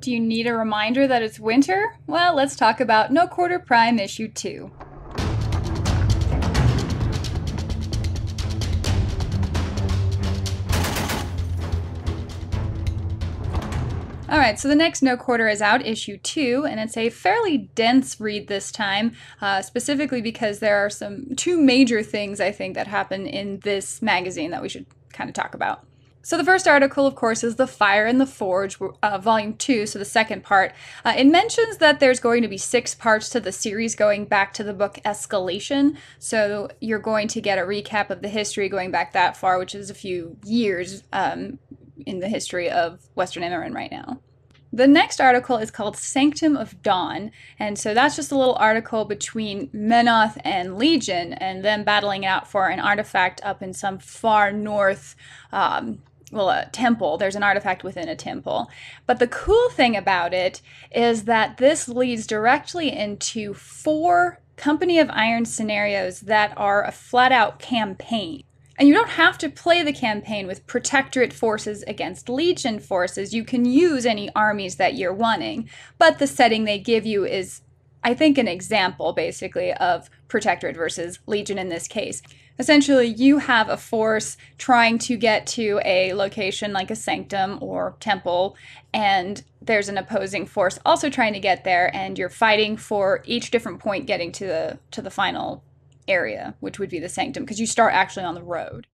Do you need a reminder that it's winter? Well, let's talk about No Quarter Prime Issue 2. Alright, so the next No Quarter is out, issue 2, and it's a fairly dense read this time, specifically because there are two major things, I think, that happen in this magazine that we should kind of talk about. So the first article, of course, is The Fire in the Forge, Volume 2, so the second part. It mentions that there's going to be 6 parts to the series going back to the book Escalation, so you're going to get a recap of the history going back that far, which is a few years in the history of Western Immigrant right now. The next article is called Sanctum of Dawn, and so that's just a little article between Menoth and Legion and them battling out for an artifact up in some far north, a temple. There's an artifact within a temple. But the cool thing about it is that this leads directly into 4 Company of Iron scenarios that are a flat-out campaign. And you don't have to play the campaign with Protectorate forces against Legion forces. You can use any armies that you're wanting. But the setting they give you is, I think, an example, basically, of Protectorate versus Legion in this case. Essentially, you have a force trying to get to a location like a sanctum or temple, and there's an opposing force also trying to get there, and you're fighting for each different point getting to the final area, which would be the sanctum, because you start actually on the road.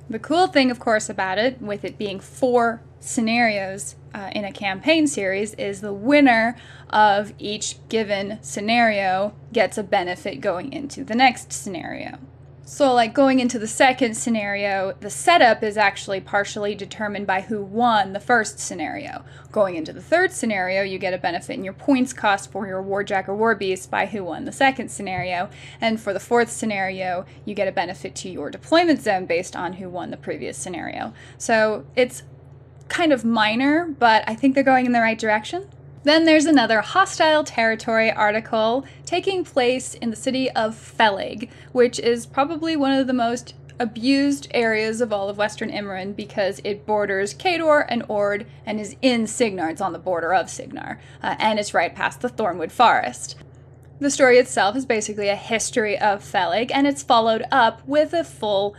The cool thing, of course, about it, with it being 4 scenarios in a campaign series, is the winner of each given scenario gets a benefit going into the next scenario. So, like, going into the second scenario, the setup is actually partially determined by who won the first scenario. Going into the third scenario, you get a benefit in your points cost for your Warjack or Warbeast by who won the second scenario. And for the fourth scenario, you get a benefit to your deployment zone based on who won the previous scenario. So it's kind of minor, but I think they're going in the right direction. Then there's another hostile territory article taking place in the city of Felig, which is probably one of the most abused areas of all of Western Imran because it borders Khador and Ord and is in Signar. It's on the border of Signar, and it's right past the Thornwood Forest. The story itself is basically a history of Felig, and it's followed up with a full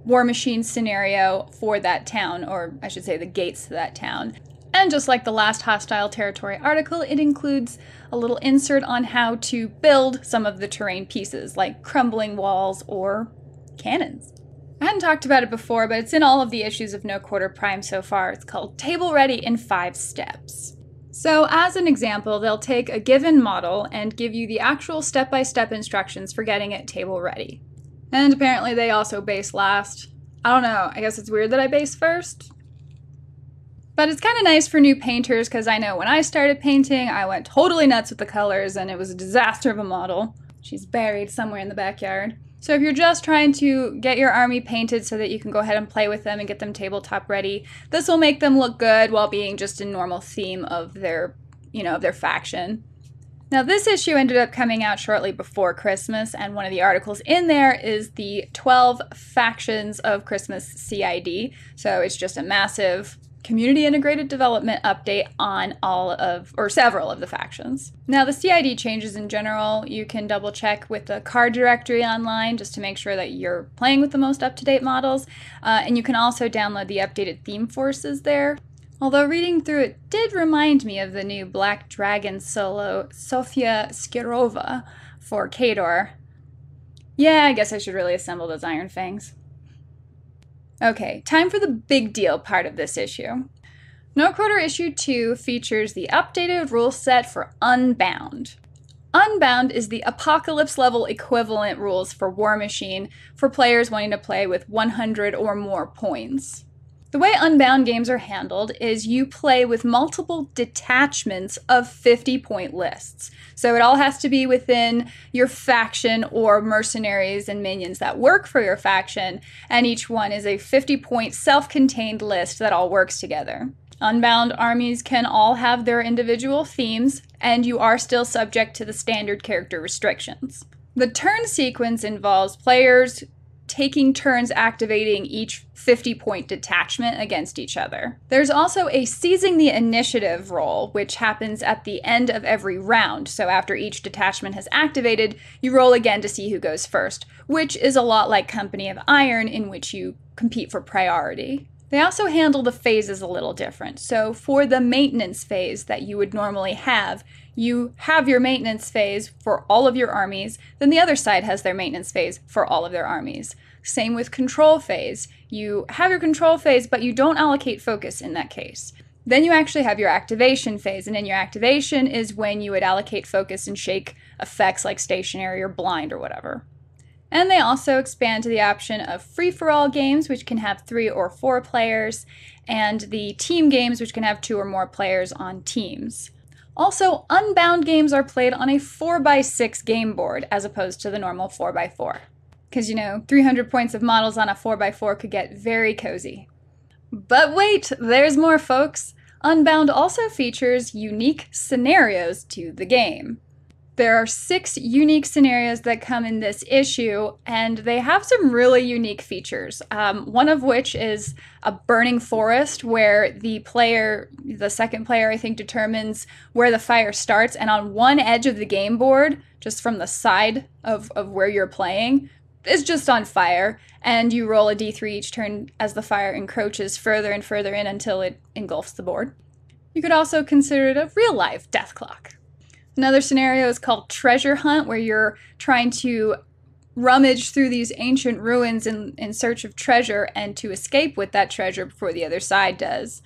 War Machine scenario for that town, or I should say the gates to that town. And just like the last Hostile Territory article, it includes a little insert on how to build some of the terrain pieces, like crumbling walls or cannons. I hadn't talked about it before, but it's in all of the issues of No Quarter Prime so far. It's called Table Ready in 5 Steps. So as an example, they'll take a given model and give you the actual step-by-step instructions for getting it table ready. And apparently they also base last. I don't know, I guess it's weird that I base first. But it's kind of nice for new painters, because I know when I started painting, I went totally nuts with the colors, and it was a disaster of a model. She's buried somewhere in the backyard. So if you're just trying to get your army painted so that you can go ahead and play with them and get them tabletop ready, this will make them look good while being just a normal theme of their, of their faction. Now, this issue ended up coming out shortly before Christmas, and one of the articles in there is the 12 Factions of Christmas CID. So it's just a massive community integrated development update on several of the factions. Now, the CID changes in general, you can double check with the card directory online just to make sure that you're playing with the most up-to-date models, and you can also download the updated theme forces there. Although reading through it did remind me of the new Black Dragon solo Sofia Skirova for Khador. Yeah, I guess I should really assemble those Iron Fangs. Okay, time for the big deal part of this issue. No Quarter Issue 2 features the updated rule set for Unbound. Unbound is the apocalypse level equivalent rules for War Machine for players wanting to play with 100 or more points. The way Unbound games are handled is you play with multiple detachments of 50-point lists. So it all has to be within your faction or mercenaries and minions that work for your faction, and each one is a 50-point self-contained list that all works together. Unbound armies can all have their individual themes, and you are still subject to the standard character restrictions. The turn sequence involves players taking turns activating each 50-point detachment against each other. There's also a seizing the initiative roll, which happens at the end of every round. So after each detachment has activated, you roll again to see who goes first, which is a lot like Company of Iron, in which you compete for priority. They also handle the phases a little different. So for the maintenance phase that you would normally have, you have your maintenance phase for all of your armies, then the other side has their maintenance phase for all of their armies. Same with control phase. You have your control phase, but you don't allocate focus in that case. Then you actually have your activation phase, and in your activation is when you would allocate focus and shake effects like stationary or blind or whatever. And they also expand to the option of free-for-all games, which can have 3 or 4 players, and the team games, which can have 2 or more players on teams. Also, Unbound games are played on a 4x6 game board, as opposed to the normal 4x4. Because, 300 points of models on a 4x4 could get very cozy. But wait, there's more, folks! Unbound also features unique scenarios to the game. There are 6 unique scenarios that come in this issue, and they have some really unique features. One of which is a burning forest where the second player, I think, determines where the fire starts, and on one edge of the game board, just from the side of where you're playing, is just on fire, and you roll a d3 each turn as the fire encroaches further and further in until it engulfs the board. You could also consider it a real-life death clock. Another scenario is called Treasure Hunt, where you're trying to rummage through these ancient ruins in search of treasure and to escape with that treasure before the other side does.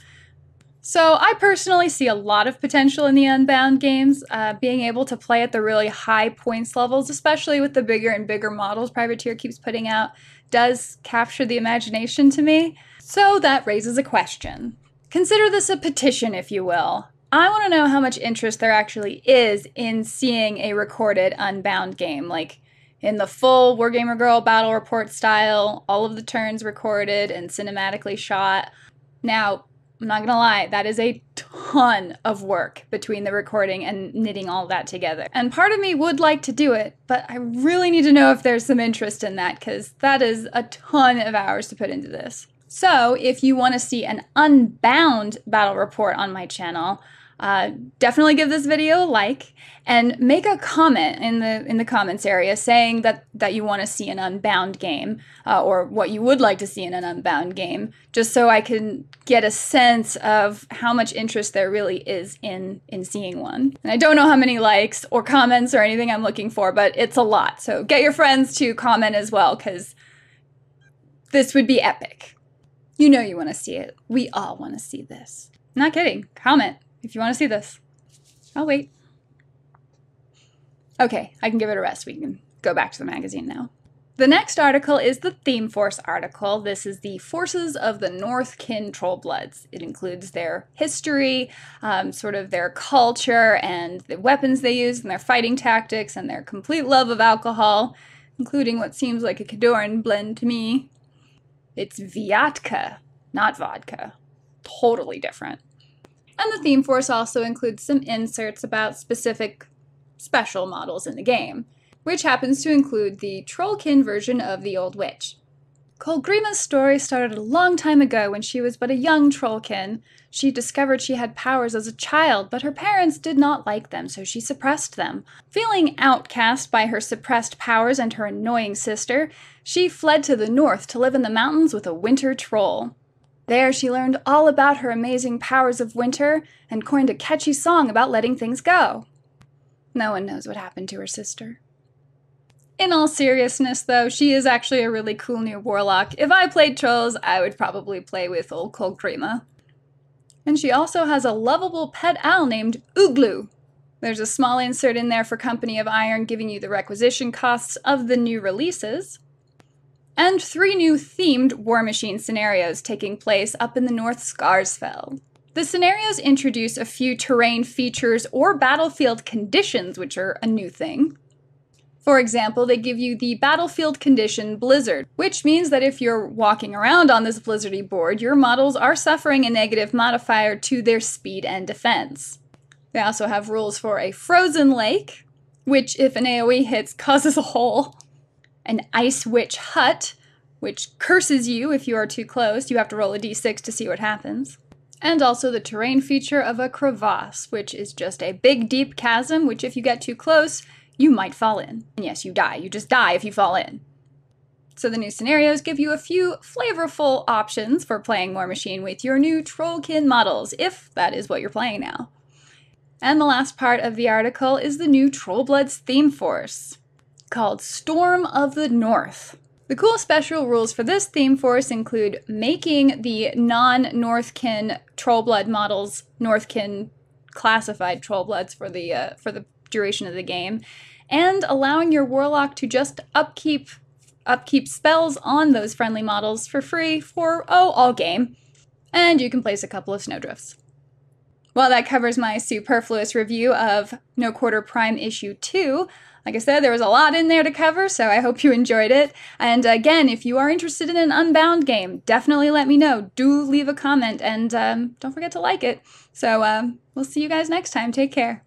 So I personally see a lot of potential in the Unbound games. Being able to play at the really high points levels, especially with the bigger and bigger models Privateer keeps putting out, does capture the imagination to me. So that raises a question. Consider this a petition, if you will. I want to know how much interest there actually is in seeing a recorded Unbound game, like in the full WarGamerGirl battle report style, all of the turns recorded and cinematically shot. Now, I'm not gonna lie, that is a ton of work between the recording and knitting all that together. And part of me would like to do it, but I really need to know if there's some interest in that, because that is a ton of hours to put into this. So if you want to see an Unbound battle report on my channel, definitely give this video a like and make a comment in the comments area saying that you want to see an Unbound game or what you would like to see in an Unbound game, just so I can get a sense of how much interest there really is in seeing one. And I don't know how many likes or comments or anything I'm looking for, but it's a lot. So get your friends to comment as well, because this would be epic. You know you want to see it. We all want to see this. Not kidding. Comment if you want to see this. I'll wait. Okay, I can give it a rest. We can go back to the magazine now. The next article is the Theme Force article. This is the Forces of the Northkin Trollbloods. It includes their history, sort of their culture, and the weapons they use, and their fighting tactics, and their complete love of alcohol, including what seems like a Kadoran blend to me. It's Vyatka, not vodka. Totally different. And the Theme Force also includes some inserts about specific special models in the game, which happens to include the Trollkin version of the Old Witch. Kolgrima's story started a long time ago when she was but a young Trollkin. She discovered she had powers as a child, but her parents did not like them, so she suppressed them. Feeling outcast by her suppressed powers and her annoying sister, she fled to the north to live in the mountains with a winter troll. There she learned all about her amazing powers of winter and coined a catchy song about letting things go. No one knows what happened to her sister. In all seriousness, though, she is actually a really cool new warlock. If I played trolls, I would probably play with old Kolgrima. And she also has a lovable pet owl named Ooglu. There's a small insert in there for Company of Iron giving you the requisition costs of the new releases. And 3 new themed War Machine scenarios taking place up in the North Scarsfell. The scenarios introduce a few terrain features or battlefield conditions, which are a new thing. For example, they give you the battlefield condition Blizzard, which means that if you're walking around on this blizzardy board, your models are suffering a negative modifier to their speed and defense. They also have rules for a frozen lake, which if an AoE hits causes a hole, an Ice Witch hut, which curses you if you are too close. You have to roll a d6 to see what happens. And also the terrain feature of a crevasse, which is just a big deep chasm, which if you get too close, you might fall in. And yes, you die. You just die if you fall in. So the new scenarios give you a few flavorful options for playing War Machine with your new Trollkin models, if that is what you're playing now. And the last part of the article is the new Trollbloods theme force, called Storm of the North. The cool special rules for this theme force include making the non-Northkin Trollblood models Northkin classified Trollbloods for the duration of the game, and allowing your Warlock to just upkeep spells on those friendly models for free for, all game. And you can place a couple of snowdrifts. Well, that covers my Superfluous review of No Quarter Prime Issue 2. Like I said, there was a lot in there to cover, so I hope you enjoyed it. And again, if you are interested in an Unbound game, definitely let me know. Do leave a comment, and don't forget to like it. So we'll see you guys next time. Take care.